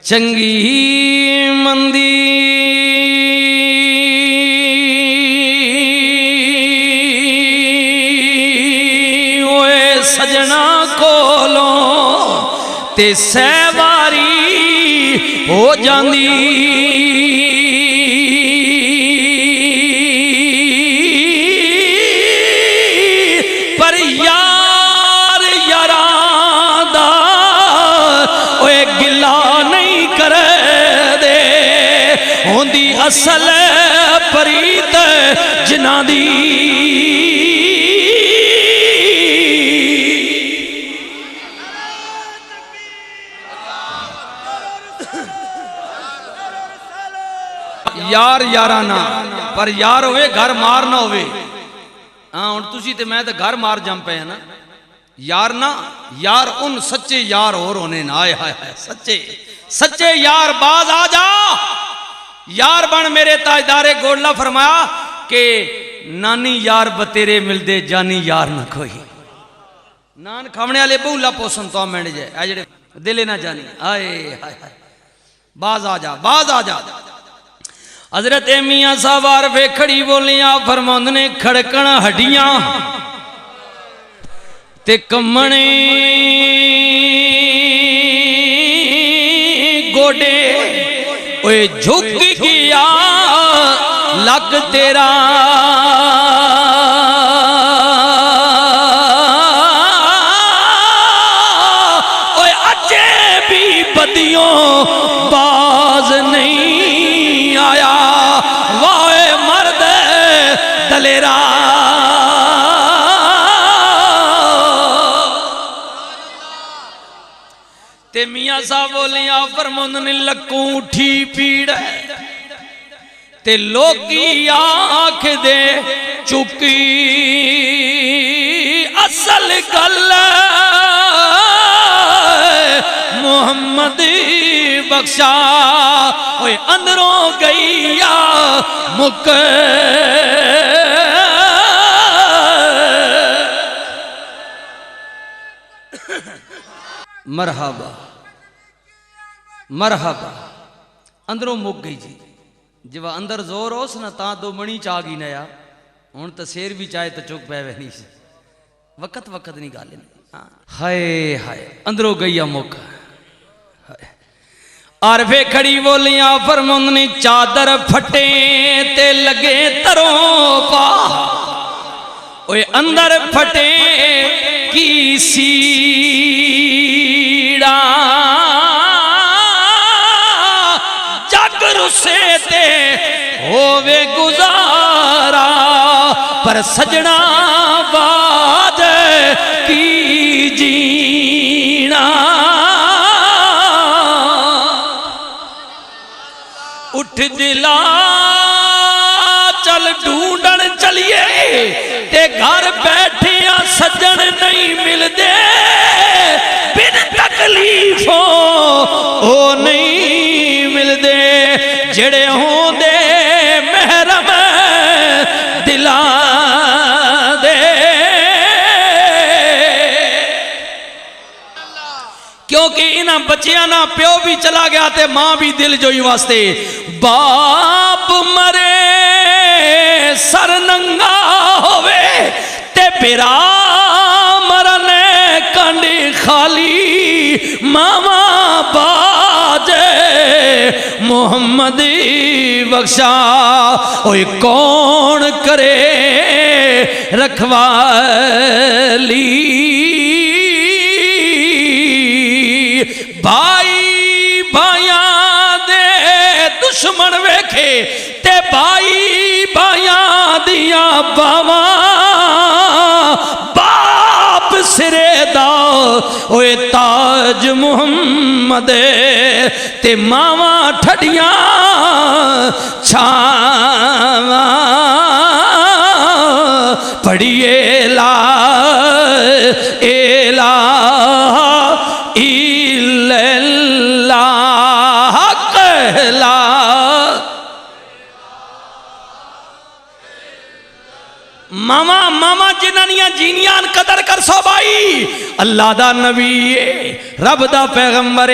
چنگی مندی اوے سجنا کولوں تے سہواری ہو جاندی پر یار یاراں دا اوے گلا نہیں کرے دے ہوندی اصل پریت جنہاں دی یار یارانا پر یار ہوئے گھر مار نہ ہوئے ہاں ان تسی تے میں تے گھر مار جم پہ ہیں نا یار نا یار ان سچے یار اور ہونے نا آئے سچے یار باز آ جا یار بن میرے تاجدار گولڈا فرمایا کہ نانی یار بتیرے مل دے جانی یار نہ کوئی نان کھونے والے بہلا پوسن تو میں جائے اے جڑے دلے نہ جانی آئے باز آ جا حضرت میاں صاحب عارفے کھڑی بولیاں فرماند نے کھڑکن ہڈیاں تے کمنے گوڑے اوے جھک گیا لگ تیرا اوے اجے بھی بدیوں باز نہیں آیا وائے مرد دلیرا تے میاں صاحب بولیاں فرماند نے لکوں اٹھی پیڑ تے لوگی آنکھ دے چکی اصل گل محمد بخشا اوے اندروں گئیا مک مرحبا مرحبا اندروں مک گئی جی جب اندر زور ہو سنا تاں دو منی چاہ گی نیا ہون تا سیر بھی چاہے تا چک پہ نہیں سی وقت نہیں گالے ہائے ہائے اندروں گئیا مک عارفے کھڑی بولیاں فرماند نے چادر پھٹے تے لگے تروں پا اوے اندر پھٹے کی سیڑا جگ رسے تے ہووے گزارا پر سجنا باد کی جینا اٹھ دلا چل ڈھونڈن چلیے تے گھر بیٹھیاں سجن نہیں مل دے بن تکلیفوں او نہیں مل دے جڑے ہوں دے محرم دلا دے کیونکہ انہاں بچیاں نہ پیو بھی چلا گیا تے ماں بھی دل جوئی واسطے باپ مرے سر ننگا ہوئے تے پیرا مرنے کنڈی خالی ماما باجے محمد بخشا اوہ کون کرے رکھوالی بھائی بھائیاں دے دشمن ویکھے تے بھائی بھائیاں دیاں باواں باپ سرے دا اوے تاج محمد تے ماواں ٹھڈیاں چھاواں پڑھیے لا الہ الا اللہ کہلا ماما جنانیاں جینیان قدر کر سو بھائی اللہ دا نبی رب دا پیغمبر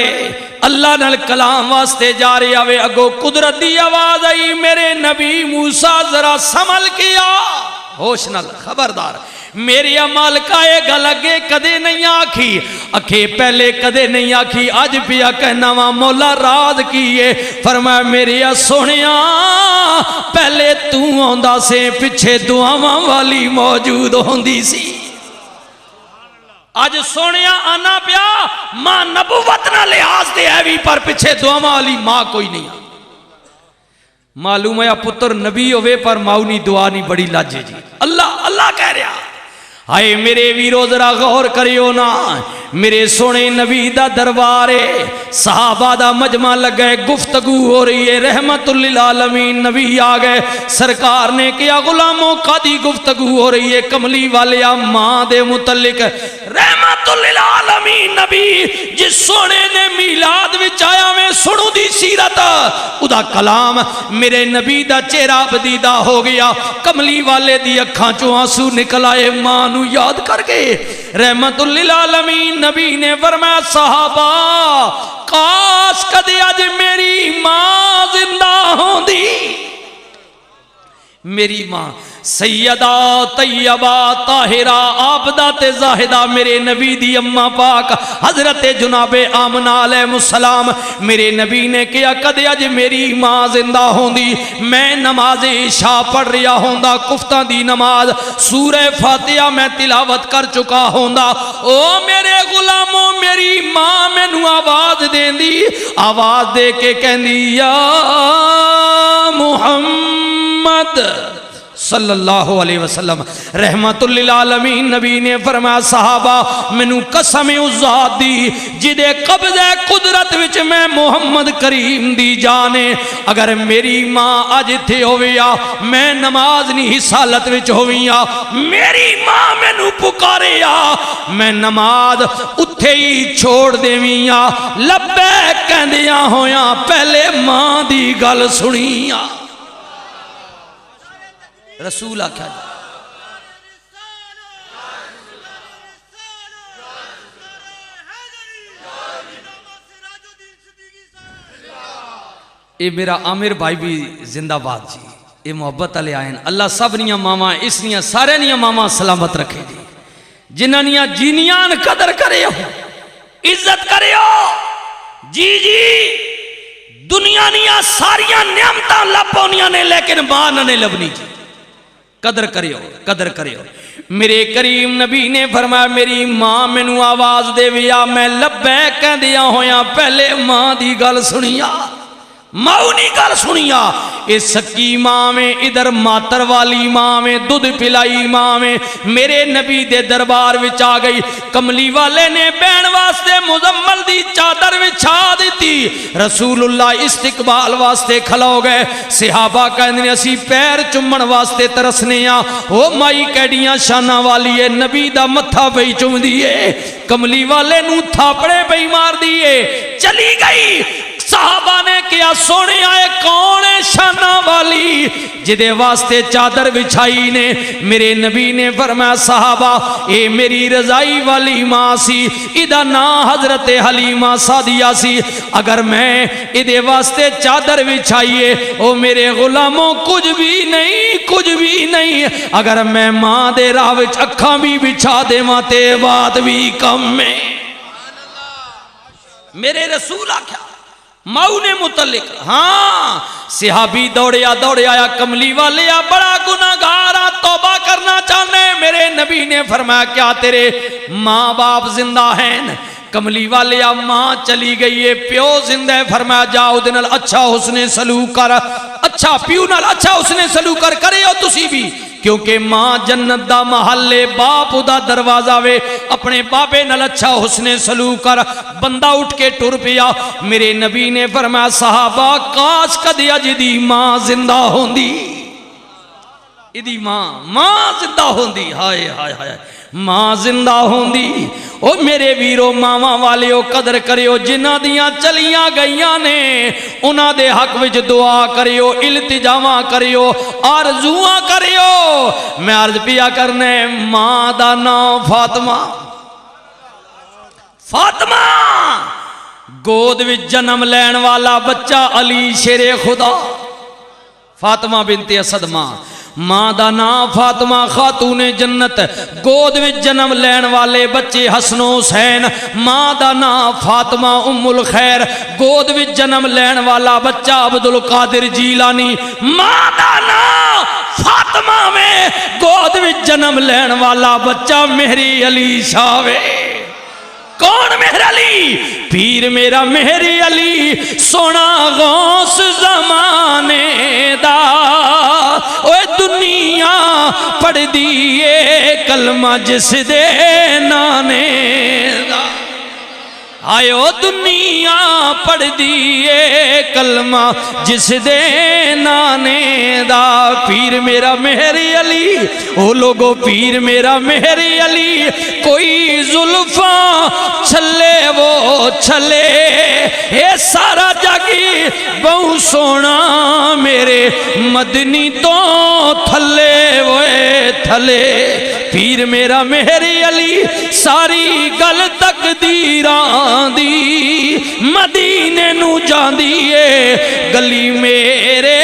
اللہ نال کلام واسطے جا رہا وے اگو قدرت دی آواز آئی میرے نبی موسیٰ ذرا سنبھل کیا ہوش نال خبردار میری عمال کا اے گل اگے کدے نہیں آکھی اکھے پہلے کدے نہیں آکھی آج پیا کہنا وا مولا راز کیے فرمایا میری سونیا پہلے تو آندا سے پیچھے دعاواں والی موجود ہوندی سی آج سونیا آنا پیا ماں نبوت نہ لحاظ دے ہے بھی پر پیچھے دعاواں والی ماں کوئی نہیں معلوم ہے پتر نبی ہوئے پر ماؤنی دعا نہیں بڑی لاجے جی اللہ کہہ رہا آئے میرے ویرو ذرا غور کریو نا میرے سونے نبی دا دربارے صحابہ دا مجمع لگے گفتگو ہو رہی ہے رحمت للعالمین نبی آگئے سرکار نے کیا غلاموں قادی گفتگو ہو رہی ہے کملی والیا ماں دے متعلق رحمت للعالمین نبی جس سونے نے میلاد وچ آیا میں سنو دی سیرت ادا کلام میرے نبی دا چہرہ بدیدہ ہو گیا کملی والے دی اکھاں چوں آنسو نکل آئے ماں نو یاد کر کے رحمت للعالمین نبی نے فرمایا صحابہ کاش کدے اج میری ماں زندہ ہوندی میری ماں سیدہ طیبہ طاہرہ عابدہ تے زاہدہ میرے نبی دی اماں پاک حضرت جناب آمنہ علیہ السلام میرے نبی نے کیا کدے اج میری ماں زندہ ہوندی میں نماز عشاء پڑھ رہا ہوندا کفتہ دی نماز سورہ فاتحہ میں تلاوت کر چکا ہوندا او میرے غلاموں میری ماں مینوں آواز دین دی آواز دے کے کہندی یا محمد صلی اللہ علیہ وسلم رحمت للعالمین نبی نے فرمایا صحابہ منو قسم ذات دی جدے قبضہ قدرت وچ میں محمد کریم دی جانے اگر میری ماں اج تھے ہویا میں نماز نہیں حسالت وچ ہویا میری ماں منو پکاریا میں نماز اتھے ہی چھوڑ دیویا لبیک کہندیاں ہویا پہلے ماں دی گل سنیا رسول آکھا جی اے میرا عامر بھائی بھی زندہ باد جی اے محبت علیہ آئین اللہ سب نیاں ماما اس نیاں سارے نیاں ماما سلامت رکھے جی جنہ نیاں جینیان قدر کرے ہو عزت کرے ہو جی دنیا نیاں ساریاں نعمتاں لپونیاں نے لیکن ماں نے لبنی جی قدر کریو میرے کریم نبی نے فرمایا میری ماں مینوں آواز دے ویا میں لبیک کہندیاں ہویاں پہلے ماں دی گل سنیا ماؤنی گل سنیا اس سکی ماں میں ادھر ماتر والی ماں میں دودھ پلائی ماں میں میرے نبی دے دربار وچ آ گئی کملی والے نے بہن واسطے مزمل دی چادر وچھا دیتی رسول اللہ استقبال واسطے کھلو گئے صحابہ کہندے اسی پیر چمن واسطے ترسنے ہاں او مائی کیڑیاں شاناں والی ہے نبی دا متھا پئی چوم دیے کملی والے نو تھاپڑے پئی مار دیے چلی گئی صحابہ نے کیا سونے آئے کون شانہ والی جدے واسطے چادر بچھائی نے میرے نبی نے فرمایا صحابہ اے میری رضائی والی ماں سی ادھا نا حضرت حلیمہ سعدیہ سی اگر میں ادھے واسطے چادر بچھائیے او میرے غلاموں کچھ بھی نہیں اگر میں ماں دے راہ وچ اکھاں بھی بچھا دے ماتے بات بھی کم میں میرے رسول آکھا ماؤنے متعلق ہاں صحابی دوڑے آیا کملی والے بڑا گناہگارا توبہ کرنا چاہنے میرے نبی نے فرمایا کیا تیرے ماں باپ زندہ ہیں کملی والے ماں چلی گئی ہے پیو زندہ ہے فرمایا جاؤ دنال اچھا حسن سلوک کر اچھا پیو نال اچھا حسن سلوک کر کرے ہو تسی بھی کیونکہ ماں جنت دا محلے باپ دا دروازہ وے اپنے باپے نال اچھا حسن سلوک کر بندہ اٹھ کے ٹر پیا میرے نبی نے فرمایا صحابہ کاش کدی اج دی ماں زندہ ہوندی ادی ماں زندہ ہوندی ہائے ہائے ہائے ماں زندہ ہوندی او میرے ویرو ماما والے او قدر کریو جنہ دیاں چلیاں گئیاں نے انہاں دے حق وچ دعا کریو التجاواں کریو آرزواں کریو میں عرض پیا کرنے ماں دا نام فاطمہ گود وچ جنم لین والا بچہ علی شیر خدا، فاطمہ بنت اسد ماں دا نام فاطمہ خاتون جنت، گود وچ جنم لین والے بچے حسن و حسین، ماں دا نام فاطمہ ام الخیر، گود وچ جنم لین والا بچہ عبد القادر جیلانی، ماں دا نام فاطمہ میں، گود وچ جنم لین والا بچہ مہری علی شاہ وے۔ کون مہر علی؟ پیر میرا مہری علی، سونا غوث زمانے دا، اوے دنیا پڑھ دیئے کلمہ جس دے نانے دا، آئے او دنیا پڑھ دیئے کلمہ جس دے نانے دا، پیر میرا مہری علی، او لوگو پیر میرا مہری علی، کوئی زلفاں چھلے وہ چھلے، اے سارا جاگی بہو سونا میرے مدنی تو تھلے وے تھلے، پیر میرا مہری علی، ساری گل تقدیران دی مدینے نو جاندیے، گلی میرے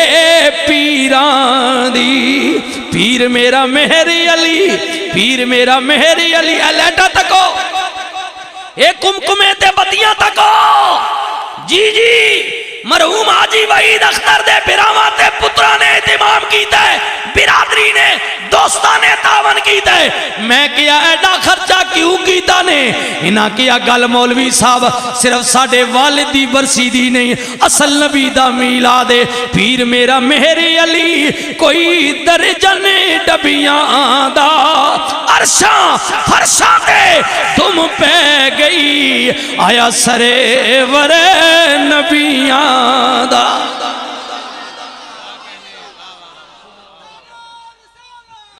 پیران دی، پیر میرا مہری علی، پیر میرا مہری علی، لیٹا تکو اے کمکمے تے بتیاں تکو، جی مرحوم حاجی وحید اختر دے براواں تے پترا نے اہتمام کیتا ہے، برادری نے دوستان نے تعاون کیتا ہے، میں کیا ایڈا خرچہ کیوں کیتا نے؟ انہاں کیا گل مولوی صاحب صرف ساڑھے والد دی برسی دی نہیں، اصل نبی دا میلاد ہے، پیر میرا مہری علی، کوئی درجن ڈبیاں دا، عرشاں فرشاں دے تم پہ گئی، آیا سرے ورے نبیاں